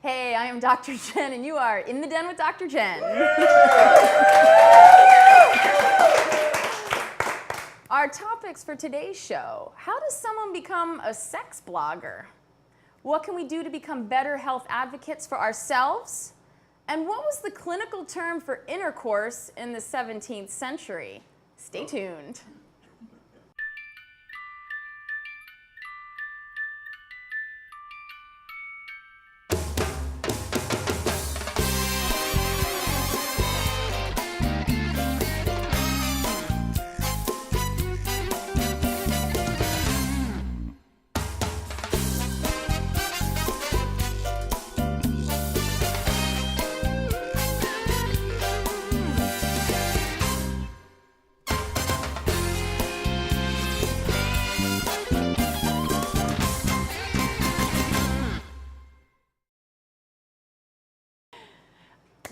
Hey, I am Dr. Jenn, and you are In the Den with Dr. Jenn. Our topics for today's show: how does someone become a sex blogger? What can we do to become better health advocates for ourselves? And what was the clinical term for intercourse in the 17th century? Stay tuned.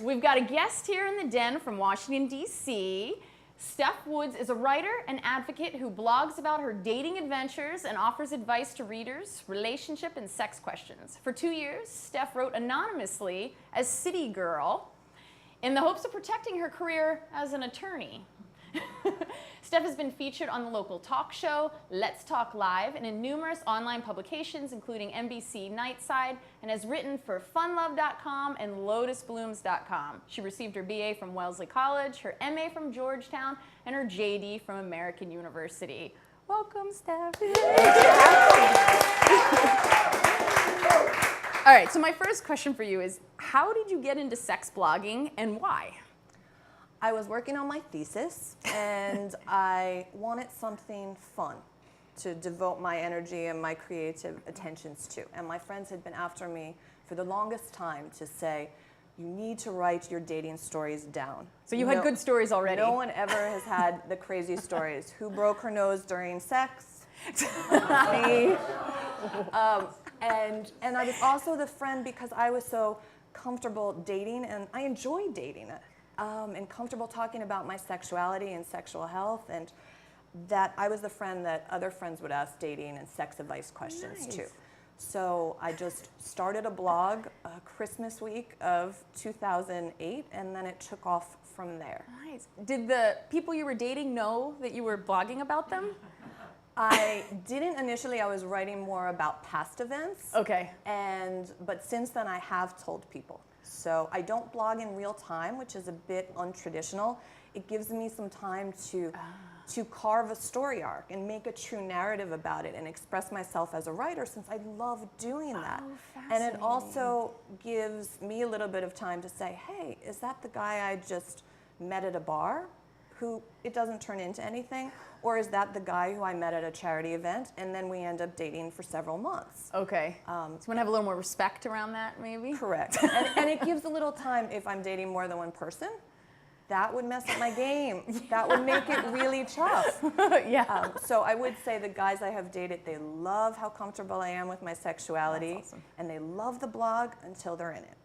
We've got a guest here in the den from Washington, D.C. Stef Woods is a writer and advocate who blogs about her dating adventures and offers advice to readers, relationship and sex questions. For 2 years, Stef wrote anonymously as City Girl in the hopes of protecting her career as an attorney. Stef has been featured on the local talk show, Let's Talk Live, and in numerous online publications, including NBC Nightside, and has written for funlove.com and lotusblooms.com. She received her BA from Wellesley College, her MA from Georgetown, and her JD from American University. Welcome, Stef. All right, so my first question for you is, how did you get into sex blogging and why? I was working on my thesis, and I wanted something fun to devote my energy and my creative attentions to. And my friends had been after me for the longest time to say, you need to write your dating stories down. So you had good stories already. No one ever has had the crazy stories. Who broke her nose during sex? Me. And I was also the friend because I was so comfortable dating, and I enjoyed dating it. And comfortable talking about my sexuality and sexual health, and that I was the friend that other friends would ask dating and sex advice questions to. So I just started a blog Christmas week of 2008, and then it took off from there. Nice. Did the people you were dating know that you were blogging about them? I didn't initially. I was writing more about past events. Okay. But since then I have told people. So I don't blog in real time, which is a bit untraditional. It gives me some time to carve a story arc and make a true narrative about it and express myself as a writer, since I love doing that. And it also gives me a little bit of time to say, hey, is that the guy I just met at a bar who it doesn't turn into anything? Or is that the guy who I met at a charity event and then we end up dating for several months? Okay. So you want to have a little more respect around that, maybe? Correct. and it gives a little time if I'm dating more than one person. That would mess up my game. That would make it really tough. Yeah. So I would say the guys I have dated, they love how comfortable I am with my sexuality. That's awesome. And they love the blog until they're in it.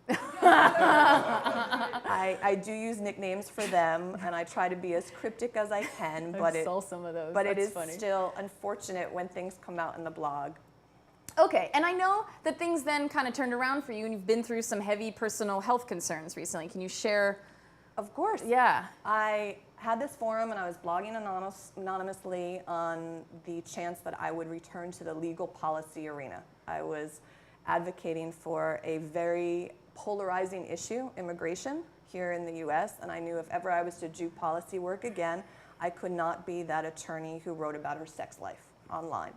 I do use nicknames for them, and I try to be as cryptic as I can. I stole some of those. But That's it is funny. still unfortunate when things come out in the blog. Okay, and I know that things then kind of turned around for you, and you've been through some heavy personal health concerns recently. Can you share? Of course. Yeah. I had this forum, and I was blogging anonymously on the chance that I would return to the legal policy arena. I was advocating for a very polarizing issue, immigration, here in the US, and I knew if ever I was to do policy work again, I could not be that attorney who wrote about her sex life online.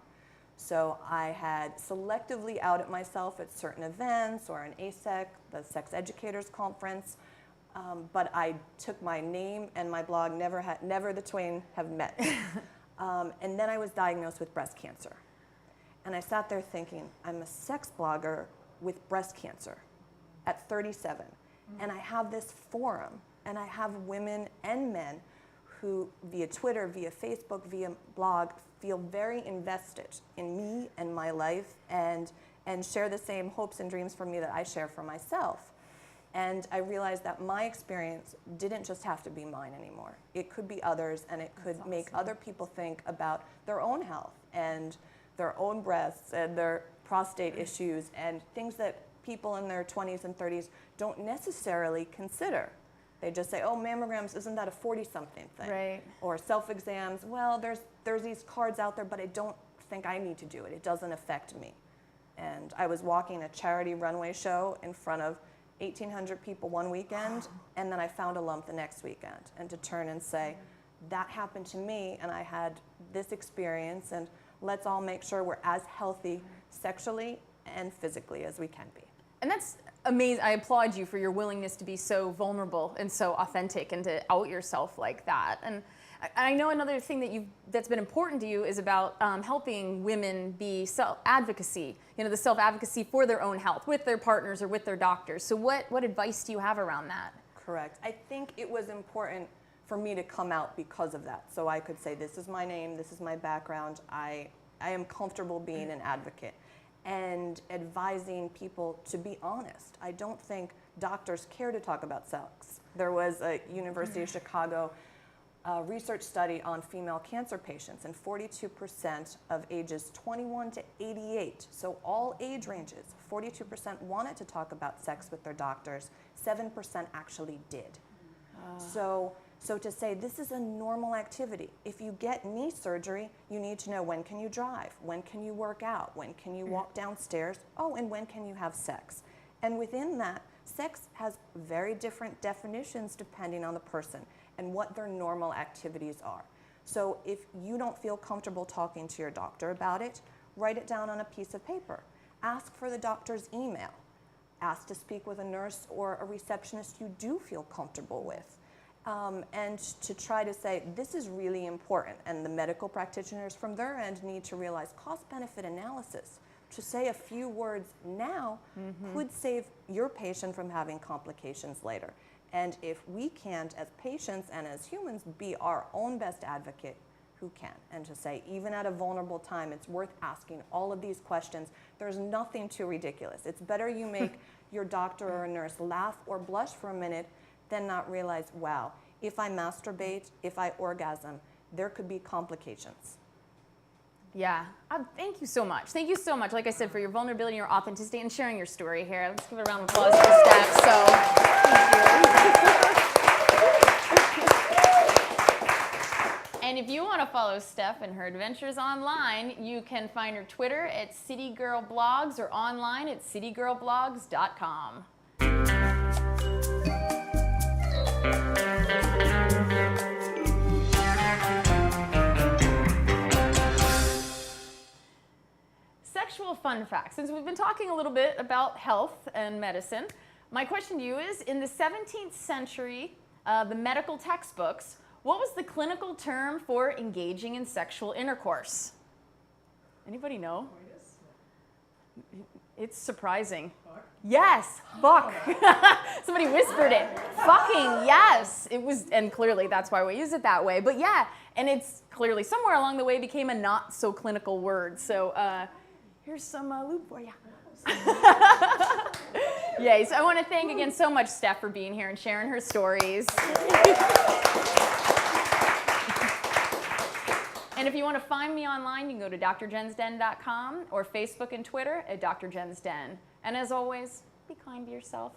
So I had selectively outed myself at certain events, or an ASEC, the Sex Educators Conference, but I took my name and my blog, never the twain have met. And then I was diagnosed with breast cancer. And I sat there thinking, I'm a sex blogger with breast cancer at 37. And I have this forum, and I have women and men who, via Twitter, via Facebook, via blog, feel very invested in me and my life, and share the same hopes and dreams for me that I share for myself. And I realized that my experience didn't just have to be mine anymore. It could be others, and it could make other people think about their own health and their own breasts and their prostate issues and things that people in their 20s and 30s don't necessarily consider. They just say, oh, mammograms, isn't that a 40-something thing? Right. Or self-exams, well, there's these cards out there, but I don't think I need to do it. It doesn't affect me. And I was walking a charity runway show in front of 1,800 people one weekend, and then I found a lump the next weekend. And to turn and say, that happened to me, and I had this experience, and let's all make sure we're as healthy sexually and physically as we can be. And that's amazing. I applaud you for your willingness to be so vulnerable and so authentic and to out yourself like that. And I know another thing that's been important to you is about helping women be self-advocacy, the self-advocacy for their own health with their partners or with their doctors. So what advice do you have around that? Correct. I think it was important for me to come out because of that. So I could say, this is my name, this is my background, I am comfortable being an advocate. And advising people to be honest. I don't think doctors care to talk about sex. There was a University of Chicago research study on female cancer patients, and 42% of ages 21 to 88, so all age ranges, 42% wanted to talk about sex with their doctors, 7% actually did. So to say this is a normal activity. If you get knee surgery, you need to know, when can you drive? When can you work out? When can you walk downstairs? Oh, and when can you have sex? And within that, sex has very different definitions depending on the person and what their normal activities are. So if you don't feel comfortable talking to your doctor about it, write it down on a piece of paper. Ask for the doctor's email. Ask to speak with a nurse or a receptionist you do feel comfortable with. And to try to say, this is really important, and the medical practitioners from their end need to realize cost-benefit analysis. To say a few words now could save your patient from having complications later. And if we can't, as patients and as humans, be our own best advocate, who can? And to say, even at a vulnerable time, it's worth asking all of these questions. There's nothing too ridiculous. It's better you make your doctor or a nurse laugh or blush for a minute than not realize, wow, if I masturbate, if I orgasm, there could be complications. Yeah, thank you so much. Thank you so much, like I said, for your vulnerability, your authenticity, and sharing your story here. Let's give a round of applause for Stef. So, thank you. And if you want to follow Stef and her adventures online, you can find her Twitter at citygirlblogs or online at citygirlblogs.com. Sexual fun fact. Since we've been talking a little bit about health and medicine, my question to you is, in the 17th century, the medical textbooks, what was the clinical term for engaging in sexual intercourse? Anybody know? It's surprising. Fuck? Yes, fuck. Somebody whispered it. Fucking, yes. It was, and clearly that's why we use it that way. But yeah, and it's clearly somewhere along the way became a not so clinical word. So here's some lube for you. Yay, so I want to thank again so much Stef for being here and sharing her stories. And if you want to find me online, you can go to drjensden.com or Facebook and Twitter at Dr. Jen's Den. And as always, be kind to yourself.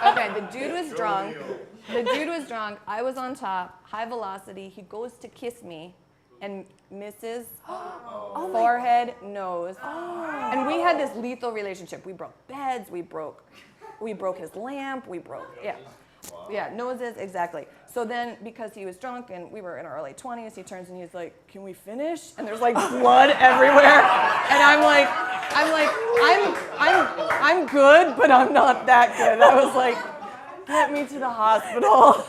Okay, the dude was drunk. I was on top, high velocity. He goes to kiss me and misses forehead, nose. And we had this lethal relationship. We broke beds, we broke his lamp, yeah, noses, exactly. So then, because he was drunk and we were in our early 20s, he turns and he's like, "Can we finish?" And there's like blood everywhere. And I'm good, but I'm not that good. I was like, "Get me to the hospital."